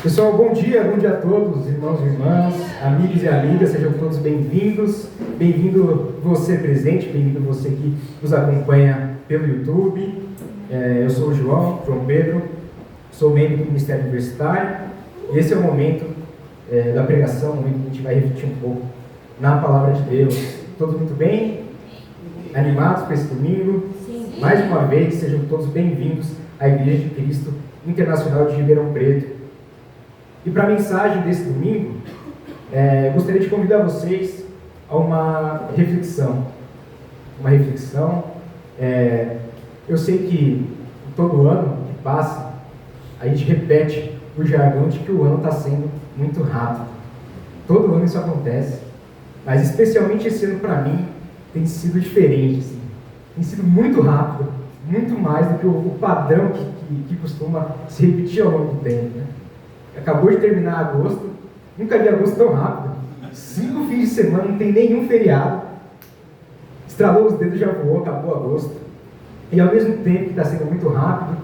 Pessoal, bom dia a todos, irmãos e irmãs, amigos e amigas, sejam todos bem-vindos. Bem-vindo você presente, bem-vindo você que nos acompanha pelo YouTube. Eu sou o João Pedro, sou membro do Ministério Universitário e esse é o momento da pregação, o momento que a gente vai refletir um pouco na Palavra de Deus. Todos muito bem? Animados para esse domingo? Sim. Mais uma vez, sejam todos bem-vindos à Igreja de Cristo Internacional de Ribeirão Preto. E para a mensagem desse domingo, gostaria de convidar vocês a uma reflexão. Eu sei que todo ano que passa, a gente repete o jargão de que o ano está sendo muito rápido. Todo ano isso acontece, mas especialmente esse ano para mim tem sido diferente. Assim. Tem sido muito rápido, muito mais do que o padrão que costuma se repetir ao longo do tempo. Né? Acabou de terminar agosto, nunca vi agosto tão rápido. 5 fins de semana, não tem nenhum feriado. Estralou os dedos, já voou, acabou agosto. E ao mesmo tempo que está sendo muito rápido,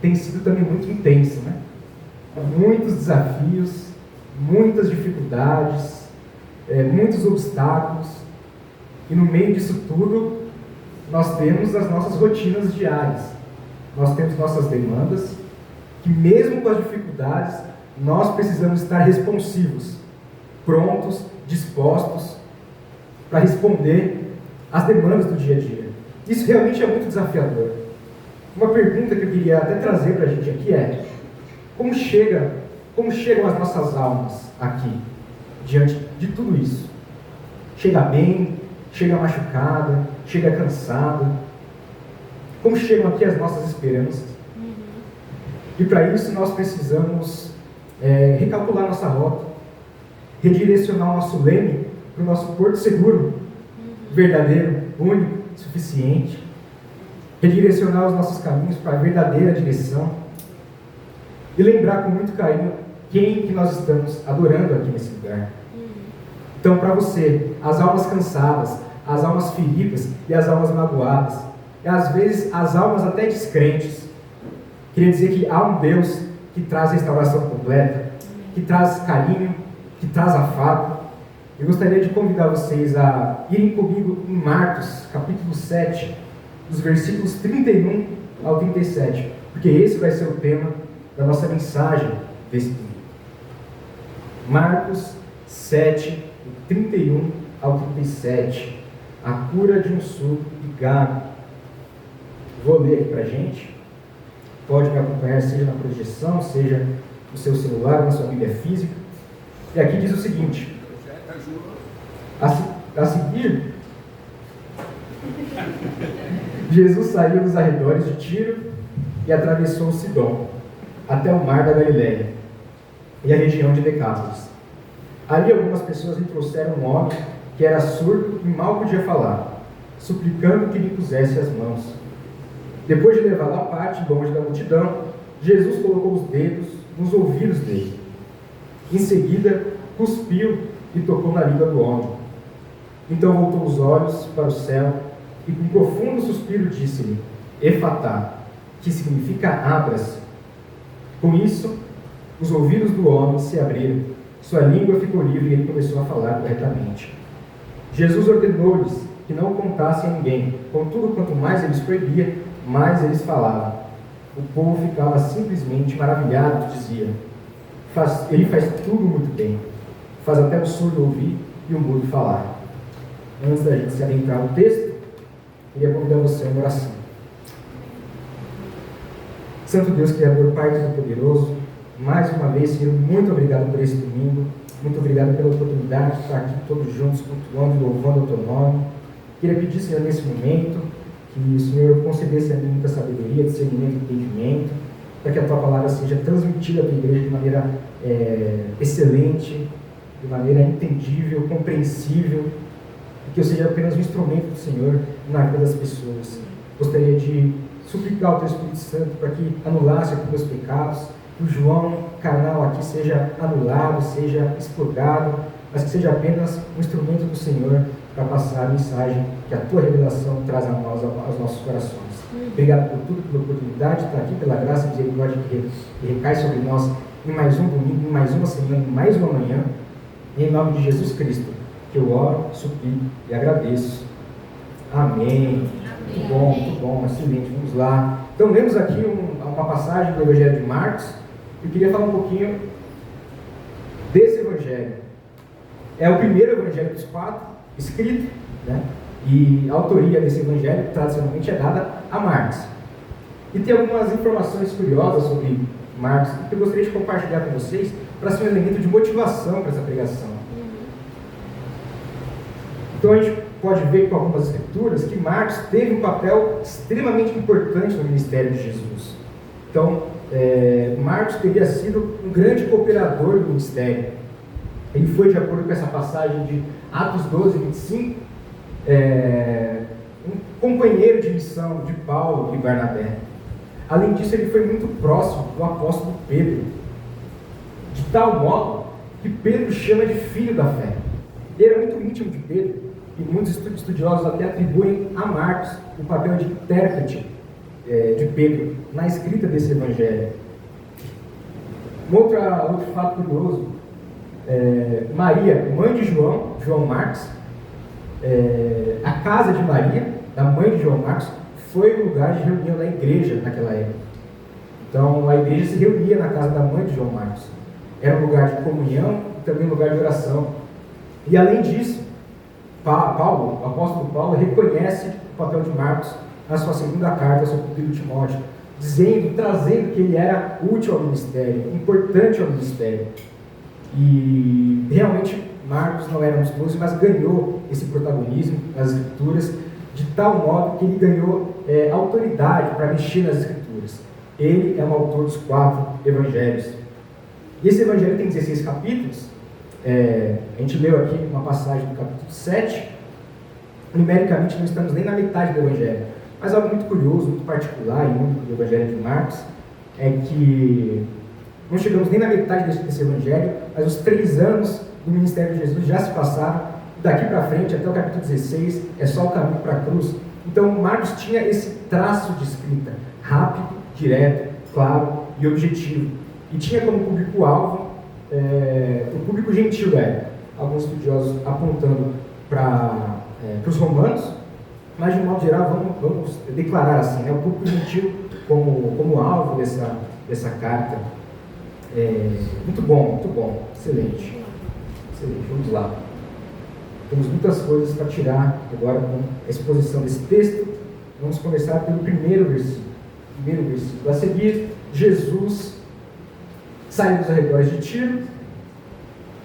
tem sido também muito intenso, né? Muitos desafios, muitas dificuldades, muitos obstáculos. E no meio disso tudo, nós temos as nossas rotinas diárias. Nós temos nossas demandas, que mesmo com as dificuldades, nós precisamos estar responsivos, prontos, dispostos para responder às demandas do dia a dia. Isso realmente é muito desafiador. Uma pergunta que eu queria até trazer para a gente aqui é: como chegam as nossas almas aqui, diante de tudo isso? Chega bem, chega machucada, chega cansada? Como chegam aqui as nossas esperanças? E para isso nós precisamos recalcular nossa rota, redirecionar o nosso leme para o nosso porto seguro, verdadeiro, único, suficiente, redirecionar os nossos caminhos para a verdadeira direção e lembrar com muito carinho quem que nós estamos adorando aqui nesse lugar. Então, para você, as almas cansadas, as almas feridas e as almas magoadas, e às vezes as almas até descrentes, queria dizer que há um Deus que traz restauração completa, que traz carinho, que traz afago. Eu gostaria de convidar vocês a irem comigo em Marcos, capítulo 7, dos versículos 31 ao 37, porque esse vai ser o tema da nossa mensagem desse domingo. Marcos 7, 31 ao 37, a cura de um surdo e gago. Vou ler aqui para a gente. Pode me acompanhar, seja na projeção, seja no seu celular, na sua Bíblia física. E aqui diz o seguinte: a seguir, Jesus saiu dos arredores de Tiro e atravessou o Sidom, até o mar da Galileia e a região de Decápolis. Ali algumas pessoas lhe trouxeram um homem que era surdo e mal podia falar, suplicando que lhe pusesse as mãos. Depois de levá-lo à parte, longe da multidão, Jesus colocou os dedos nos ouvidos dele. Em seguida, cuspiu e tocou na língua do homem. Então voltou os olhos para o céu e, com um profundo suspiro, disse-lhe: Efatá, que significa abra-se. Com isso, os ouvidos do homem se abriram, sua língua ficou livre e ele começou a falar corretamente. Jesus ordenou-lhes que não o contassem a ninguém. Contudo, quanto mais eles proibia, mais eles falavam. O povo ficava simplesmente maravilhado e dizia: ele faz tudo muito bem, faz até o surdo ouvir e o mudo falar. Antes da gente se adentrar no texto, queria convidar você a uma oração. Santo Deus, Criador, Pai Todo-Poderoso, mais uma vez, Senhor, muito obrigado por esse domingo, muito obrigado pela oportunidade de estar aqui todos juntos, cultuando e louvando o Teu nome. Queria pedir, Senhor, nesse momento, que o Senhor concedesse a mim muita sabedoria, discernimento e entendimento, para que a Tua palavra seja transmitida para a igreja de maneira excelente, de maneira entendível, compreensível, e que eu seja apenas um instrumento do Senhor na vida das pessoas. Gostaria de suplicar ao Teu Espírito Santo para que anulasse aqui meus pecados, que o João carnal aqui seja anulado, seja expurgado, mas que seja apenas um instrumento do Senhor para passar a mensagem que a Tua revelação traz a nós, aos nossos corações. Obrigado por tudo, pela oportunidade de estar aqui, pela graça e misericórdia que recai sobre nós em mais um domingo, em mais uma semana, em mais uma manhã. Em nome de Jesus Cristo, que eu oro, suplico e agradeço. Amém. Muito bom, excelente. Vamos lá. Então, lemos aqui uma passagem do Evangelho de Marcos. Eu queria falar um pouquinho desse Evangelho. É o primeiro Evangelho dos 4 escrito, né? E a autoria desse Evangelho, tradicionalmente, é dada a Marcos. E tem algumas informações curiosas sobre Marcos que eu gostaria de compartilhar com vocês para ser um elemento de motivação para essa pregação. Então, a gente pode ver com algumas escrituras que Marcos teve um papel extremamente importante no ministério de Jesus. Então, Marcos teria sido um grande cooperador do ministério. Ele foi, de acordo com essa passagem de Atos 12, 25, um companheiro de missão de Paulo e Barnabé. Além disso, ele foi muito próximo do apóstolo Pedro, de tal modo que Pedro chama de filho da fé. Ele era muito íntimo de Pedro, e muitos estudiosos até atribuem a Marcos o papel de intérprete de Pedro na escrita desse evangelho. Outro fato curioso, Maria, mãe de João Marcos, a casa de Maria, da mãe de João Marcos, foi o lugar de reunião da igreja naquela época. Então, a igreja se reunia na casa da mãe de João Marcos. Era um lugar de comunhão e também um lugar de oração. E além disso, o apóstolo Paulo reconhece o papel de Marcos na sua segunda carta ao seu filho Timóteo, trazendo que ele era útil ao ministério, importante ao ministério. E realmente Marcos não era musculoso, mas ganhou esse protagonismo nas escrituras, de tal modo que ele ganhou autoridade para mexer nas escrituras. Ele é o autor dos 4 evangelhos. E esse evangelho tem 16 capítulos. A gente leu aqui uma passagem do capítulo 7. Numericamente não estamos nem na metade do evangelho, mas algo muito curioso, muito particular e único do evangelho de Marcos é que não chegamos nem na metade desse evangelho, mas os 3 anos do ministério de Jesus já se passaram. Daqui para frente, até o capítulo 16, é só o caminho para a cruz. Então Marcos tinha esse traço de escrita rápido, direto, claro e objetivo, e tinha como público-alvo o público gentil da época. Alguns estudiosos apontando para os romanos, mas de um modo geral vamos declarar assim, o público gentil como alvo dessa carta. Muito bom, excelente, vamos lá. Temos muitas coisas para tirar agora com a exposição desse texto. Vamos começar pelo primeiro versículo. A seguir, Jesus saiu dos arredores de Tiro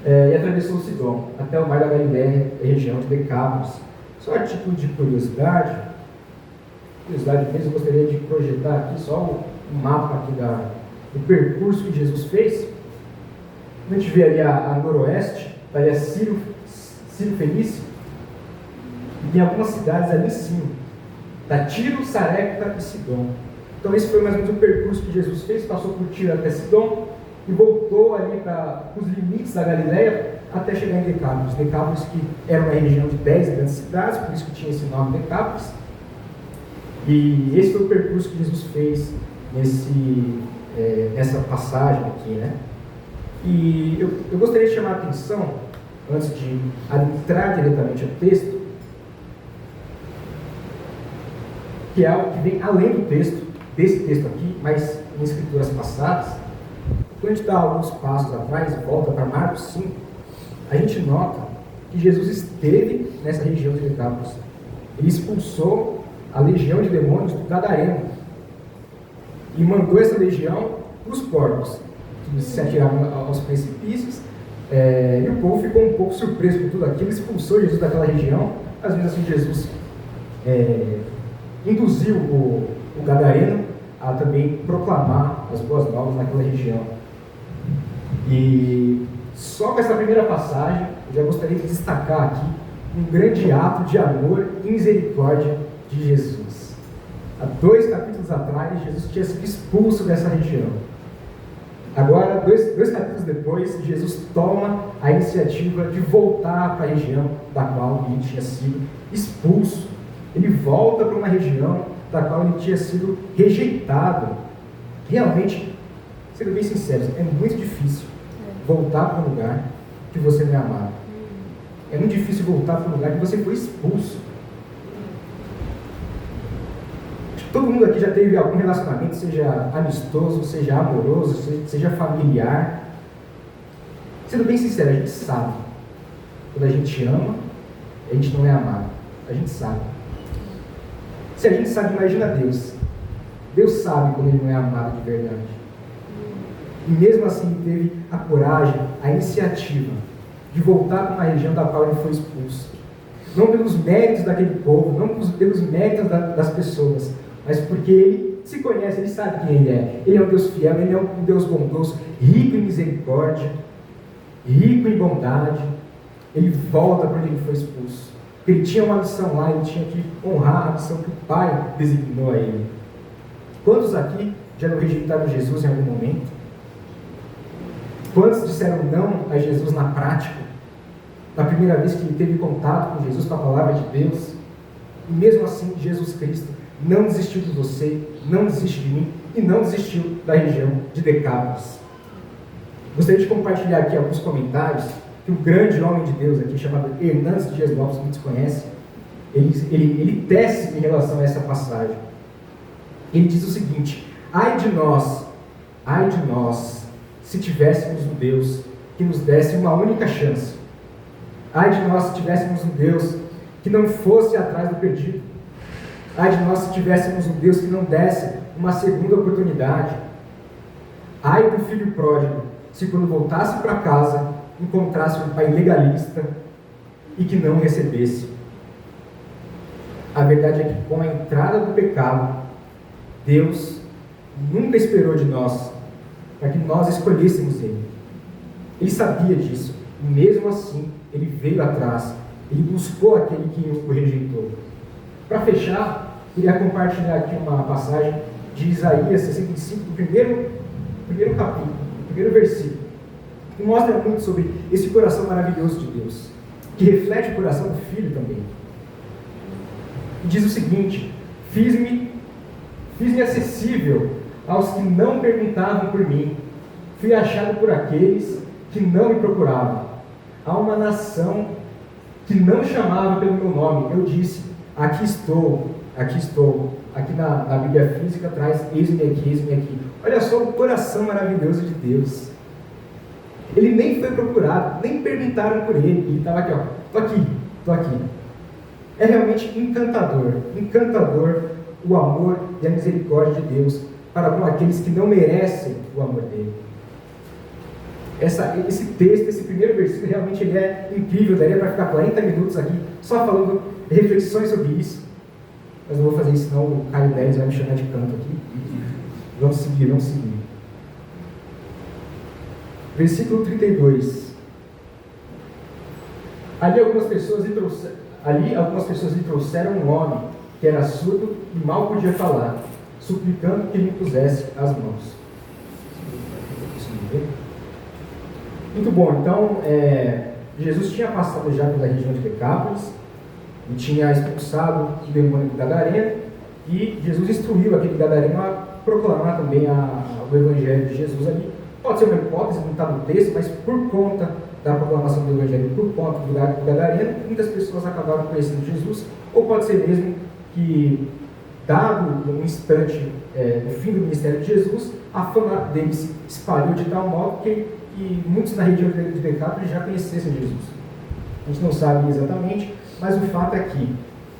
e atravessou o Sidom até o mar da Galileia, a região de Decápolis. Só a título de curiosidade mesmo, eu gostaria de projetar aqui só um mapa aqui do percurso que Jesus fez. A gente vê ali a noroeste, ali a Ciro Fenícia, e tem algumas cidades ali em cima, da Tiro, Sarepta e Sidom. Então esse foi mais ou menos o percurso que Jesus fez, passou por Tiro até Sidom, e voltou ali para os limites da Galileia, até chegar em Decápolis. Decápolis que era uma região de 10 grandes cidades, por isso que tinha esse nome Decápolis. E esse foi o percurso que Jesus fez nessa passagem aqui, né? E eu gostaria de chamar a atenção, antes de entrar diretamente ao texto, que é algo que vem além do texto, desse texto aqui, mas em escrituras passadas. Quando a gente dá alguns passos atrás e volta para Marcos 5, a gente nota que Jesus esteve nessa região de Decápolis. Ele expulsou a legião de demônios do Gadareno e mandou essa legião para os porcos, que se atiraram aos precipícios. E o povo ficou um pouco surpreso com tudo aquilo, expulsou Jesus daquela região. Às vezes assim Jesus induziu o Gadareno a também proclamar as boas novas naquela região. E só com essa primeira passagem, eu já gostaria de destacar aqui um grande ato de amor e misericórdia de Jesus. Há 2 capítulos atrás, Jesus tinha sido expulso dessa região. Agora, dois capítulos depois, Jesus toma a iniciativa de voltar para a região da qual ele tinha sido expulso. Ele volta para uma região da qual ele tinha sido rejeitado. Realmente Sendo bem sinceros, é muito difícil voltar para um lugar que você não é amado. É muito difícil voltar para um lugar que você foi expulso. Todo mundo aqui já teve algum relacionamento, seja amistoso, seja amoroso, seja familiar. Sendo bem sincero, a gente sabe. Quando a gente ama, a gente não é amado. A gente sabe. Se a gente sabe, imagina Deus. Deus sabe quando Ele não é amado de verdade. E mesmo assim Ele teve a coragem, a iniciativa de voltar para uma região da qual Ele foi expulso. Não pelos méritos daquele povo, não pelos méritos das pessoas, mas porque Ele se conhece, Ele sabe quem Ele é. Ele é um Deus fiel, Ele é um Deus bondoso, rico em misericórdia, rico em bondade. Ele volta para onde Ele foi expulso. Ele tinha uma missão lá, Ele tinha que honrar a missão que o Pai designou a Ele. Quantos aqui já não rejeitaram Jesus em algum momento? Quantos disseram não a Jesus na prática? Na primeira vez que teve contato com Jesus, com a palavra de Deus? E mesmo assim, Jesus Cristo não desistiu de você, não desiste de mim e não desistiu da região de Decápolis. Gostaria de compartilhar aqui alguns comentários que o grande homem de Deus aqui, chamado Hernandes Dias Lopes, muitos conhecem, ele tece em relação a essa passagem. Ele diz o seguinte: ai de nós, se tivéssemos um Deus que nos desse uma única chance. Ai de nós se tivéssemos um Deus que não fosse atrás do perdido. Ai de nós se tivéssemos um Deus que não desse uma segunda oportunidade. Ai do filho pródigo, se quando voltasse para casa, encontrasse um pai legalista e que não recebesse. A verdade é que com a entrada do pecado, Deus nunca esperou de nós para que nós escolhêssemos Ele. Ele sabia disso, e mesmo assim, Ele veio atrás, Ele buscou aquele que o rejeitou. Para fechar, queria compartilhar aqui uma passagem de Isaías 65, do primeiro capítulo, do primeiro versículo, que mostra muito sobre esse coração maravilhoso de Deus, que reflete o coração do Filho também. E diz o seguinte: fiz-me acessível aos que não perguntavam por mim, fui achado por aqueles que não me procuravam. Há uma nação que não chamava pelo meu nome, eu disse: aqui estou. Aqui na Bíblia física traz: eis-me aqui. Olha só o coração maravilhoso de Deus. Ele nem foi procurado, nem perguntaram por ele. Ele estava aqui, ó, tô aqui. É realmente encantador o amor e a misericórdia de Deus para com aqueles que não merecem o amor dele. Esse texto, esse primeiro versículo, realmente ele é incrível. Daria para ficar 40 minutos aqui só falando reflexões sobre isso, mas não vou fazer isso, senão o Caio Neres vai me chamar de canto aqui. Vamos seguir. Versículo 32. Ali algumas pessoas lhe trouxeram um homem que era surdo e mal podia falar, suplicando que lhe impusesse as mãos. Muito bom, então Jesus tinha passado já pela região de Decápolis e tinha expulsado o demônio do Gadareno, e Jesus instruiu aquele Gadareno a proclamar também o evangelho de Jesus ali. Pode ser uma hipótese, não está no texto, mas por conta da proclamação do evangelho, por conta do Gadareno, muitas pessoas acabaram conhecendo Jesus, ou pode ser mesmo que, dado um instante no fim do ministério de Jesus, a fama dele se espalhou de tal modo que muitos na região de Decápolis já conhecessem Jesus. A gente não sabe exatamente, mas o fato é que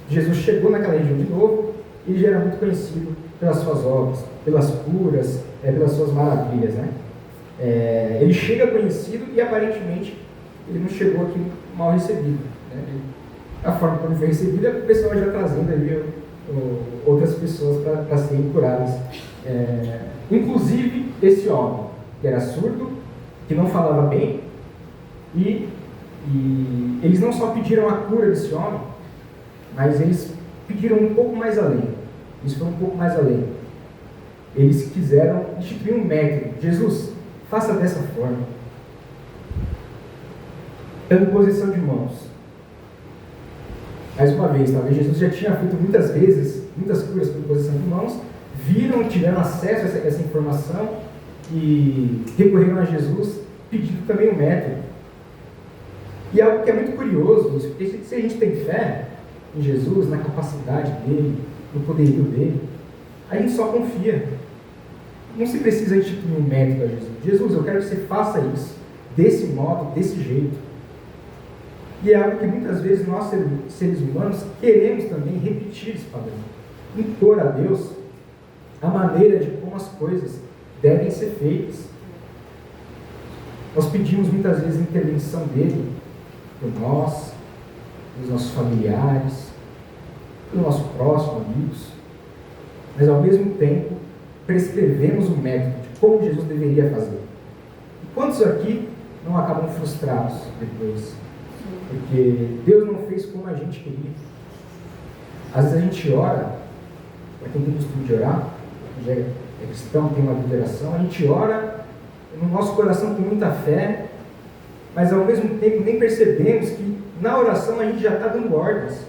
Jesus chegou naquela região de novo e já era muito conhecido pelas suas obras, pelas curas, pelas suas maravilhas, né? Ele chega conhecido e aparentemente ele não chegou aqui mal recebido, né? A forma como ele foi recebido é o pessoal já trazendo ali outras pessoas para serem curadas, inclusive esse homem que era surdo, que não falava bem, e eles não só pediram a cura desse homem, mas eles pediram um pouco mais além. Isso foi um pouco mais além. Eles quiseram instituir um método. Jesus, faça dessa forma, dando posição de mãos. Mais uma vez, talvez Jesus já tinha feito muitas vezes, muitas curas por posição de mãos, tiveram acesso a essa informação, e recorreram a Jesus pedindo também um método. E algo que é muito curioso, porque se a gente tem fé em Jesus, na capacidade dele, no poderio dele, a gente só confia. Não se precisa instituir um método a Jesus. Jesus, eu quero que você faça isso, desse modo, desse jeito. E é algo que muitas vezes nós, seres humanos, queremos também repetir esse padrão. Impor a Deus a maneira de como as coisas devem ser feitas. Nós pedimos muitas vezes a intervenção dele por nós, pelos nossos familiares, pelo nosso próximo, amigos, mas ao mesmo tempo prescrevemos o método de como Jesus deveria fazer. E quantos aqui não acabam frustrados depois? Porque Deus não fez como a gente queria. Às vezes a gente ora, para quem tem costume de orar, já é cristão, tem uma vida de oração, a gente ora no nosso coração com muita fé, mas ao mesmo tempo nem percebemos que na oração a gente já está dando ordens.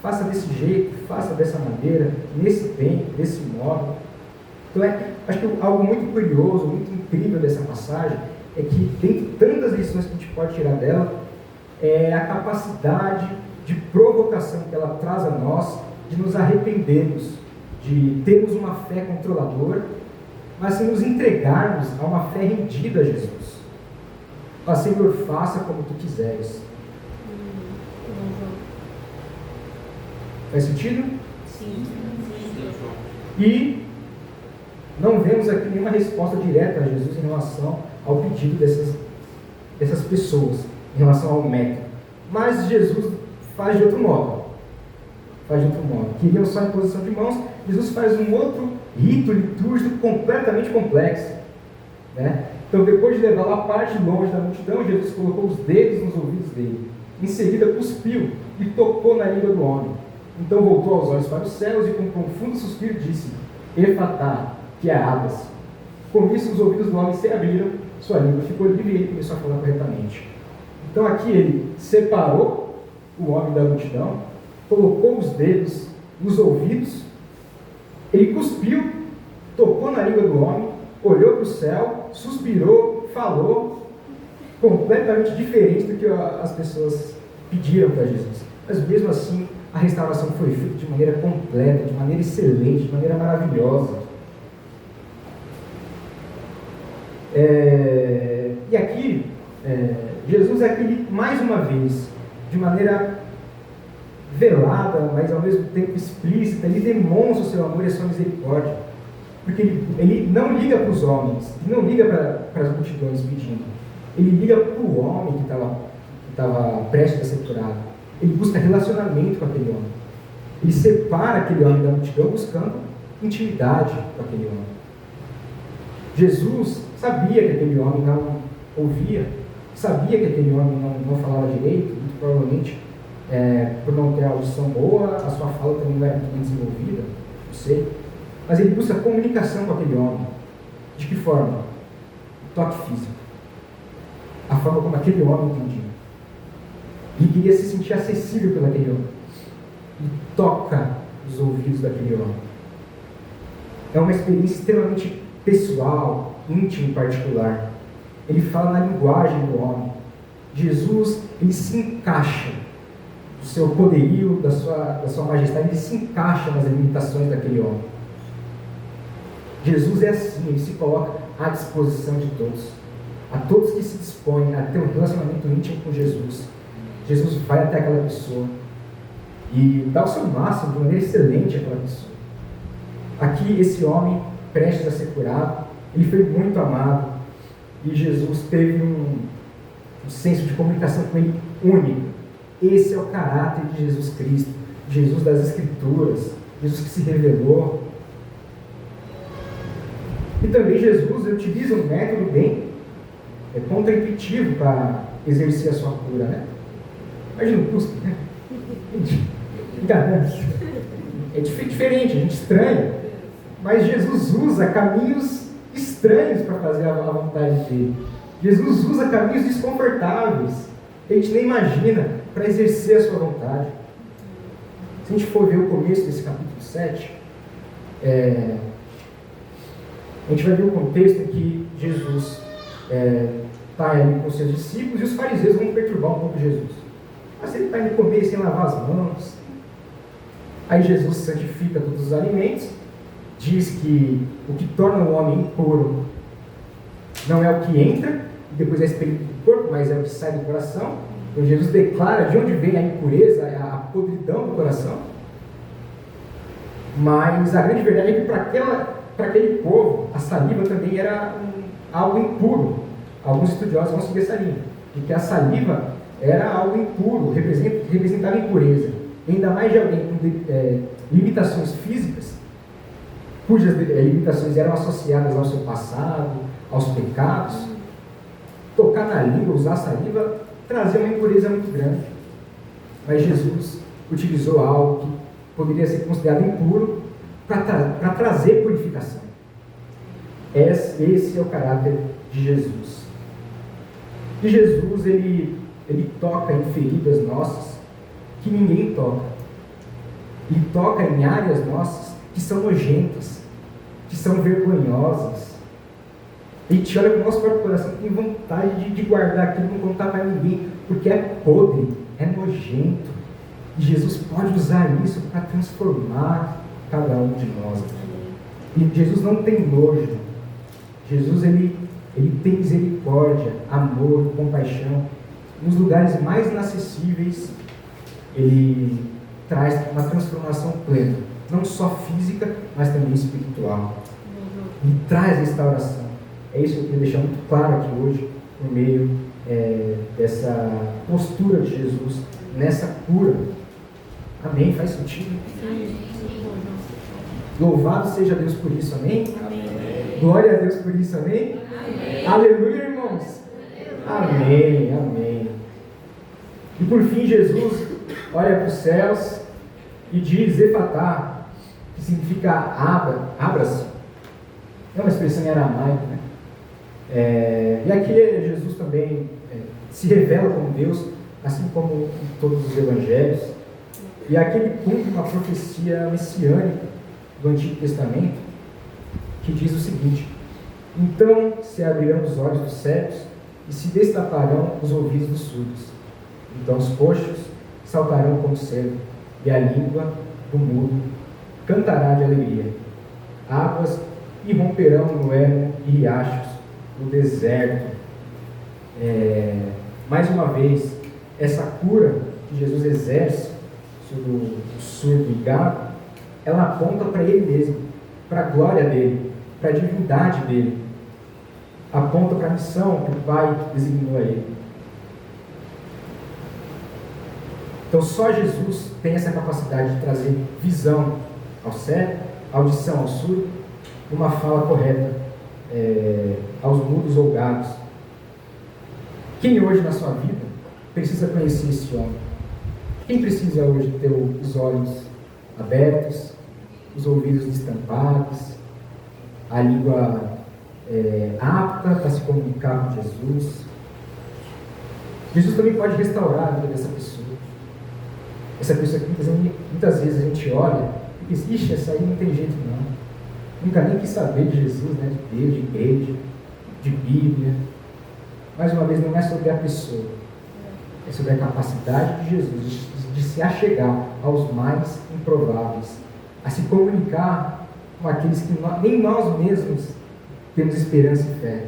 Faça desse jeito, faça dessa maneira, nesse tempo, desse modo. Então acho que algo muito curioso, muito incrível dessa passagem é que, dentre tantas lições que a gente pode tirar dela, é a capacidade de provocação que ela traz a nós, de nos arrependermos, de termos uma fé controladora, mas de nos entregarmos a uma fé rendida a Jesus. Ó Senhor, faça como tu quiseres. Faz sentido? Sim. E não vemos aqui nenhuma resposta direta a Jesus em relação ao pedido dessas pessoas, em relação ao método. Mas Jesus faz de outro modo. Queriam só a imposição de mãos, Jesus faz um outro rito litúrgico completamente complexo. Né? Então, depois de levá-lo à parte longe da multidão, Jesus colocou os dedos nos ouvidos dele. Em seguida, cuspiu e tocou na língua do homem. Então voltou aos olhos para os céus e com um profundo suspiro disse: Efatá, que é abra-se. Com isso os ouvidos do homem se abriram, sua língua ficou livre e ele começou a falar corretamente. Então aqui ele separou o homem da multidão, colocou os dedos nos ouvidos, ele cuspiu, tocou na língua do homem, olhou para o céu, suspirou, falou, completamente diferente do que as pessoas pediram para Jesus. Mas mesmo assim, a restauração foi feita de maneira completa, de maneira excelente, de maneira maravilhosa. E aqui, Jesus é aquele, mais uma vez, de maneira velada, mas ao mesmo tempo explícita, ele demonstra o seu amor e a sua misericórdia. Porque ele não liga para os homens, ele não liga para as multidões pedindo. Ele liga para o homem que estava prestes a ser curado. Ele busca relacionamento com aquele homem. Ele separa aquele homem da multidão buscando intimidade com aquele homem. Jesus sabia que aquele homem não ouvia, sabia que aquele homem não falava direito, muito provavelmente, por não ter audição boa, a sua fala também não era muito bem desenvolvida, não sei. Mas ele busca comunicação com aquele homem. De que forma? O toque físico. A forma como aquele homem entendia. Ele queria se sentir acessível por aquele homem. E toca os ouvidos daquele homem. É uma experiência extremamente pessoal, íntima e particular. Ele fala na linguagem do homem. Jesus, ele se encaixa do seu poderio, da sua majestade, ele se encaixa nas limitações daquele homem. Jesus é assim, ele se coloca à disposição de todos. A todos que se dispõem a ter um relacionamento íntimo com Jesus. Jesus vai até aquela pessoa e dá o seu máximo de maneira excelente àquela pessoa. Aqui, esse homem, prestes a ser curado, ele foi muito amado e Jesus teve um senso de comunicação com ele único. Esse é o caráter de Jesus Cristo, Jesus das Escrituras, Jesus que se revelou. E também Jesus utiliza um método bem contraintuitivo para exercer a sua cura, né? Imagina o cuspe, né? É diferente, a gente estranha. Mas Jesus usa caminhos estranhos para fazer a vontade dele. Jesus usa caminhos desconfortáveis, que a gente nem imagina, para exercer a sua vontade. Se a gente for ver o começo desse capítulo 7, A gente vai ver o contexto em que Jesus está ali com seus discípulos e os fariseus vão perturbar um pouco Jesus. Mas ele está indo comer sem lavar as mãos. Aí Jesus santifica todos os alimentos, diz que o que torna o homem impuro não é o que entra, e depois é expelido do corpo, mas é o que sai do coração. Então Jesus declara de onde vem a impureza, a podridão do coração. Mas a grande verdade é que para aquele povo, a saliva também era algo impuro. Alguns estudiosos vão seguir essa linha, de que a saliva era algo impuro, representava impureza. E ainda mais de alguém com limitações físicas, cujas limitações eram associadas ao seu passado, aos pecados. Tocar na língua, usar a saliva, trazia uma impureza muito grande. Mas Jesus utilizou algo que poderia ser considerado impuro para trazer purificação. Esse é o caráter de Jesus. E Jesus, ele toca em feridas nossas que ninguém toca. Ele toca em áreas nossas que são nojentas, que são vergonhosas. A gente olha para o nosso próprio coração e tem vontade de guardar aquilo e não contar para ninguém, porque é podre, é nojento. E Jesus pode usar isso para transformar cada um de nós. E Jesus não tem nojo. Jesus, ele tem misericórdia, amor, compaixão. Nos lugares mais inacessíveis, ele traz uma transformação plena. Não só física, mas também espiritual. Ele traz restauração. É isso que eu queria deixar muito claro aqui hoje, por meio dessa postura de Jesus, nessa cura. Amém? Faz sentido? Amém. Louvado seja Deus por isso, amém? Amém. Glória a Deus por isso, amém? Amém. Aleluia, irmãos? Amém, amém. E por fim, Jesus olha para os céus e diz Efatá, que significa abra-se. É uma expressão em aramaico, né? E aqui Jesus também se revela como Deus, assim como em todos os evangelhos. E aqui ele cumpre uma profecia messiânica do Antigo Testamento, que diz o seguinte: então se abrirão os olhos dos cegos e se destaparão os ouvidos dos surdos. Então os coxos saltarão como cedo, e a língua do mudo cantará de alegria. Águas irromperão no ermo e riachos no deserto. Mais uma vez, essa cura que Jesus exerce sobre o surdo e gago, ela aponta para Ele mesmo, para a glória dEle, para a divindade dEle. Aponta para a missão que o Pai designou a Ele. Então só Jesus tem essa capacidade de trazer visão ao cego, audição ao surdo, uma fala correta aos mudos ou gagos. Quem hoje na sua vida precisa conhecer esse homem? Quem precisa hoje ter os olhos abertos, os ouvidos destampados, a língua apta para se comunicar com Jesus? Jesus também pode restaurar a vida dessa pessoa. Essa pessoa que muitas vezes a gente olha e diz: ixi, essa aí não tem jeito não. Nunca nem quis saber de Jesus, né? De Deus, de igreja, de Bíblia. Mais uma vez, não é sobre a pessoa, é sobre a capacidade de Jesus de se achegar aos mais improváveis, a se comunicar com aqueles que nem nós mesmos temos esperança e fé.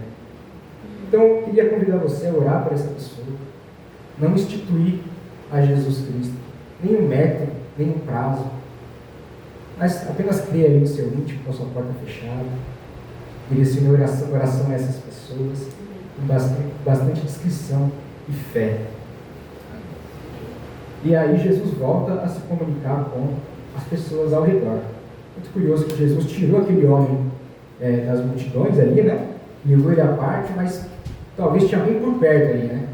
Então, eu queria convidar você a orar por essa pessoa, não instituir a Jesus Cristo, nem um método, nem um prazo, mas apenas crer ali no seu íntimo, com a sua porta fechada, direcionar oração a essas pessoas, com bastante discrição e fé. E aí Jesus volta a se comunicar com as pessoas ao redor. Muito curioso que Jesus tirou aquele homem das multidões ali, né? Levou ele à parte, mas talvez tinha alguém por perto ali, né?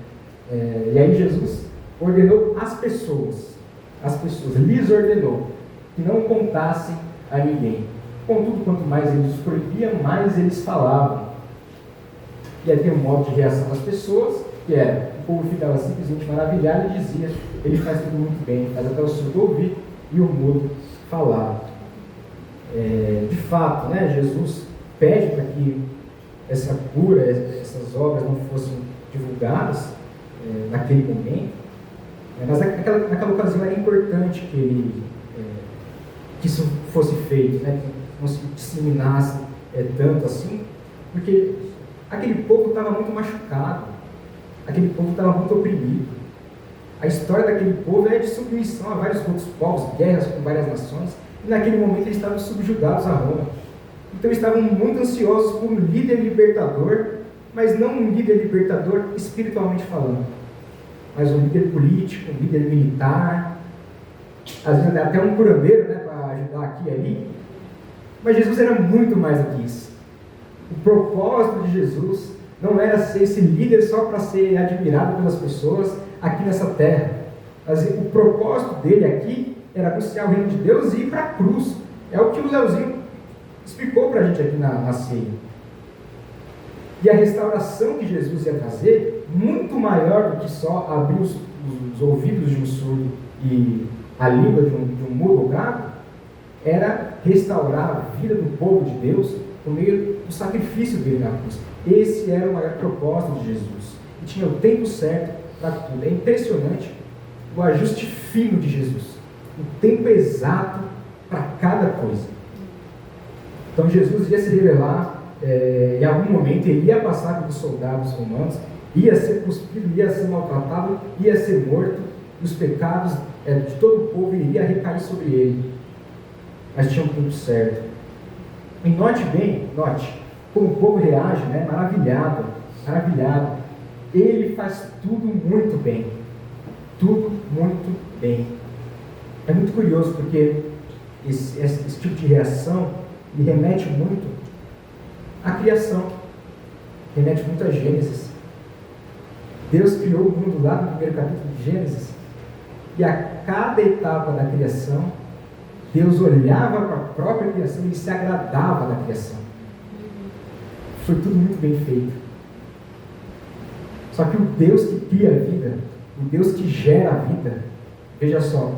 E aí Jesus ordenou às pessoas, lhes ordenou que não contassem a ninguém. Contudo, quanto mais ele os proibia, mais eles falavam. E aí tem um modo de reação das pessoas, que era: o povo ficava simplesmente maravilhado e dizia: ele faz tudo muito bem, faz até o surdo ouvir e o mudo falar. De fato, né, Jesus pede para que essa cura, essas obras não fossem divulgadas naquele momento, mas naquela ocasião era importante que isso fosse feito, né? Que não se disseminasse tanto assim, porque aquele povo estava muito machucado, aquele povo estava muito oprimido. A história daquele povo é de submissão a vários outros povos, guerras com várias nações, e naquele momento eles estavam subjugados a Roma. Então eles estavam muito ansiosos por um líder libertador, mas não um líder libertador espiritualmente falando, mas um líder político, um líder militar, às vezes até um curandeiro, né, para ajudar aqui e ali. Mas Jesus era muito mais do que isso. O propósito de Jesus não era ser esse líder só para ser admirado pelas pessoas aqui nessa terra. Mas o propósito dele aqui era anunciar o reino de Deus e ir para a cruz. É o que o Leozinho explicou para a gente aqui na ceia. E a restauração que Jesus ia trazer, muito maior do que só abrir os ouvidos de um surdo e a língua de um mudo ou gago, era restaurar a vida do povo de Deus por meio do sacrifício dele na cruz. Esse era o maior propósito de Jesus. E tinha o tempo certo para tudo. É impressionante o ajuste fino de Jesus. O tempo exato para cada coisa. Então Jesus ia se revelar, em algum momento ele ia passar pelos soldados romanos, ia ser cuspido, ia ser maltratado, ia ser morto, e os pecados de todo o povo iria recair sobre ele. Mas tinha um tempo certo. E note bem, como o povo reage, né? Maravilhado. Ele faz tudo muito bem. Tudo muito bem. É muito curioso porque esse tipo de reação me remete muito à criação. Remete muito a Gênesis. Deus criou o mundo lá no primeiro capítulo de Gênesis. E a cada etapa da criação, Deus olhava para a própria criação e se agradava da criação. Foi tudo muito bem feito. Só que o Deus que cria a vida, o Deus que gera a vida, veja só,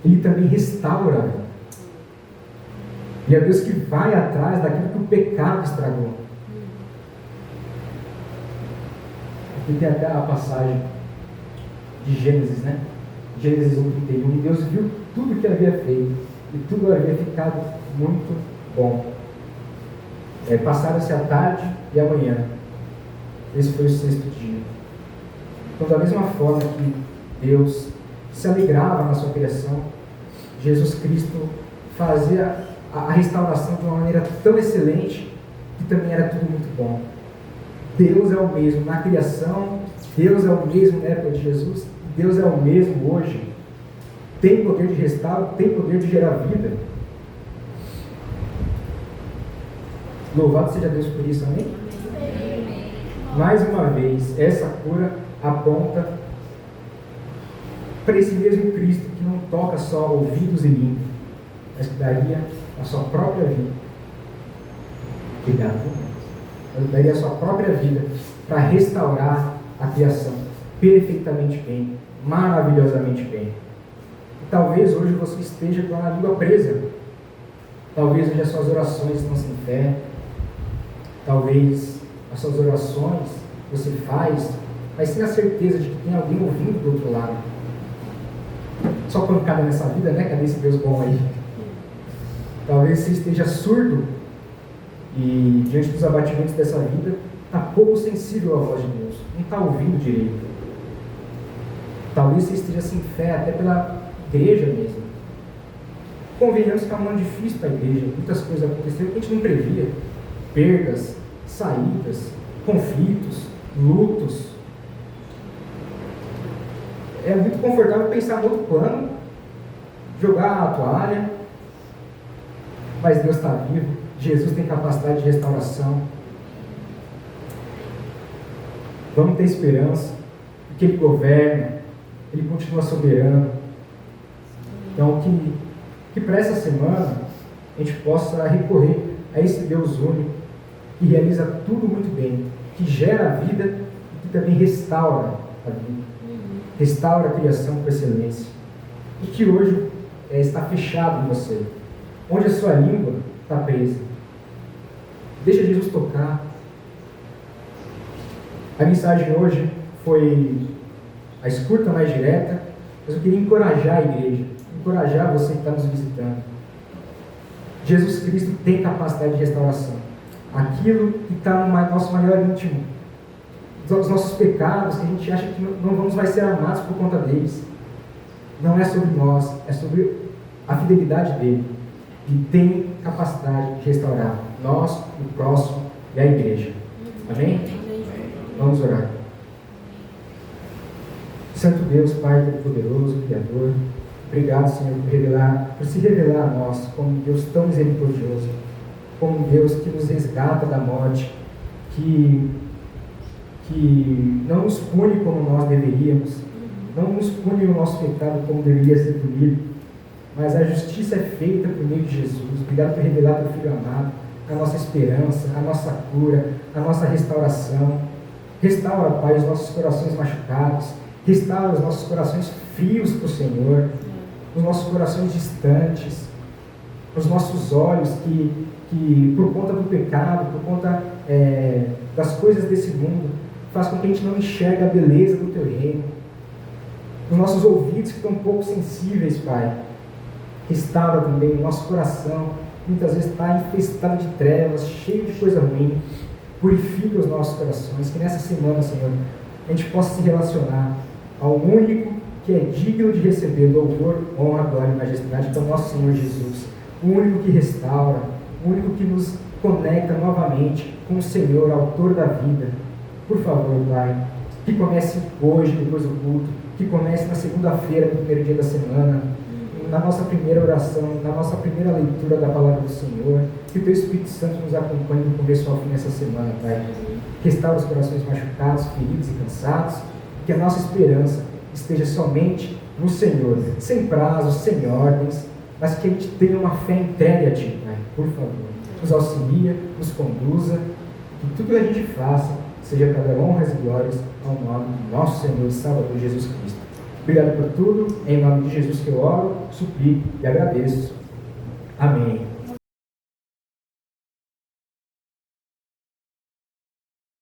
Ele também restaura a vida. Ele é o Deus que vai atrás daquilo que o pecado estragou. Aqui tem até a passagem de Gênesis, né? Gênesis 1:31. E Deus viu tudo que havia feito, e tudo havia ficado muito bom. Passaram-se a tarde e a manhã. Esse foi o 6º dia. Então, da mesma forma que Deus se alegrava na sua criação, Jesus Cristo fazia a restauração de uma maneira tão excelente que também era tudo muito bom. Deus é o mesmo na criação, Deus é o mesmo na época de Jesus, Deus é o mesmo hoje. Tem poder de restauro, tem poder de gerar vida. Louvado seja Deus por isso, amém? Mais uma vez, essa cura aponta para esse mesmo Cristo que não toca só ouvidos e língua, mas que daria a sua própria vida. Obrigado. Mas daria a sua própria vida para restaurar a criação perfeitamente bem, maravilhosamente bem. E talvez hoje você esteja com a língua presa. Talvez hoje as suas orações estão sem fé. Talvez as suas orações você faz, mas sem a certeza de que tem alguém ouvindo do outro lado. Só pancada nessa vida, né? Cadê esse Deus bom aí? Talvez você esteja surdo e diante dos abatimentos dessa vida está pouco sensível à voz de Deus, não está ouvindo direito. Talvez você esteja sem fé até pela igreja mesmo. Convenhamos que é um ano difícil para a igreja, muitas coisas aconteceram que a gente não previa. Perdas, saídas, conflitos, lutos. É muito confortável pensar no outro plano, jogar a toalha, mas Deus está vivo, Jesus tem capacidade de restauração. Vamos ter esperança, porque Ele governa, Ele continua soberano. Então, que para essa semana a gente possa recorrer a esse Deus único, que realiza tudo muito bem, que gera a vida e que também restaura a vida, restaura a criação com excelência, e que hoje está fechado em você, onde a sua língua está presa. Deixa Jesus tocar. A mensagem hoje foi mais curta, mais direta, mas eu queria encorajar a igreja, encorajar você que está nos visitando. Jesus Cristo tem capacidade de restauração. Aquilo que está no nosso maior íntimo, os nossos pecados, que a gente acha que não vamos mais ser amados por conta deles, não é sobre nós, é sobre a fidelidade dele. E tem capacidade de restaurar nós, o próximo e a igreja. Amém? Vamos orar. Santo Deus, Pai Todo-Poderoso, Criador, obrigado, Senhor, por se revelar a nós como um Deus tão misericordioso, como um Deus que nos resgata da morte, que não nos pune como nós deveríamos, não nos pune o nosso pecado como deveria ser punido, mas a justiça é feita por meio de Jesus. Obrigado por revelar teu Filho amado, a nossa esperança, a nossa cura, a nossa restauração. Restaura, Pai, os nossos corações machucados, restaura os nossos corações frios para o Senhor, os nossos corações distantes, os nossos olhos que por conta do pecado, por conta das coisas desse mundo, faz com que a gente não enxergue a beleza do Teu reino. Os nossos ouvidos que estão um pouco sensíveis, Pai, restaura também o nosso coração, muitas vezes está infestado de trevas, cheio de coisa ruim. Purifica os nossos corações, que nessa semana, Senhor, a gente possa se relacionar ao único que é digno de receber louvor, honra, glória e majestade, que é o nosso Senhor Jesus, o único que restaura, o único que nos conecta novamente com o Senhor, autor da vida. Por favor, Pai, que comece hoje, depois do culto, que comece na segunda-feira, no primeiro dia da semana, na nossa primeira oração, na nossa primeira leitura da palavra do Senhor, que o Teu Espírito Santo nos acompanhe do começo ao fim dessa semana, Pai. Restaura os corações machucados, feridos e cansados, que a nossa esperança esteja somente no Senhor, sem prazos, sem ordens, mas que a gente tenha uma fé entregue a Ti, Pai, por favor. Nos auxilia, nos conduza, que tudo que a gente faça seja para dar honras e glórias ao nome do nosso Senhor e Salvador Jesus Cristo. Obrigado por tudo, em nome de Jesus que eu oro, suplico e agradeço. Amém.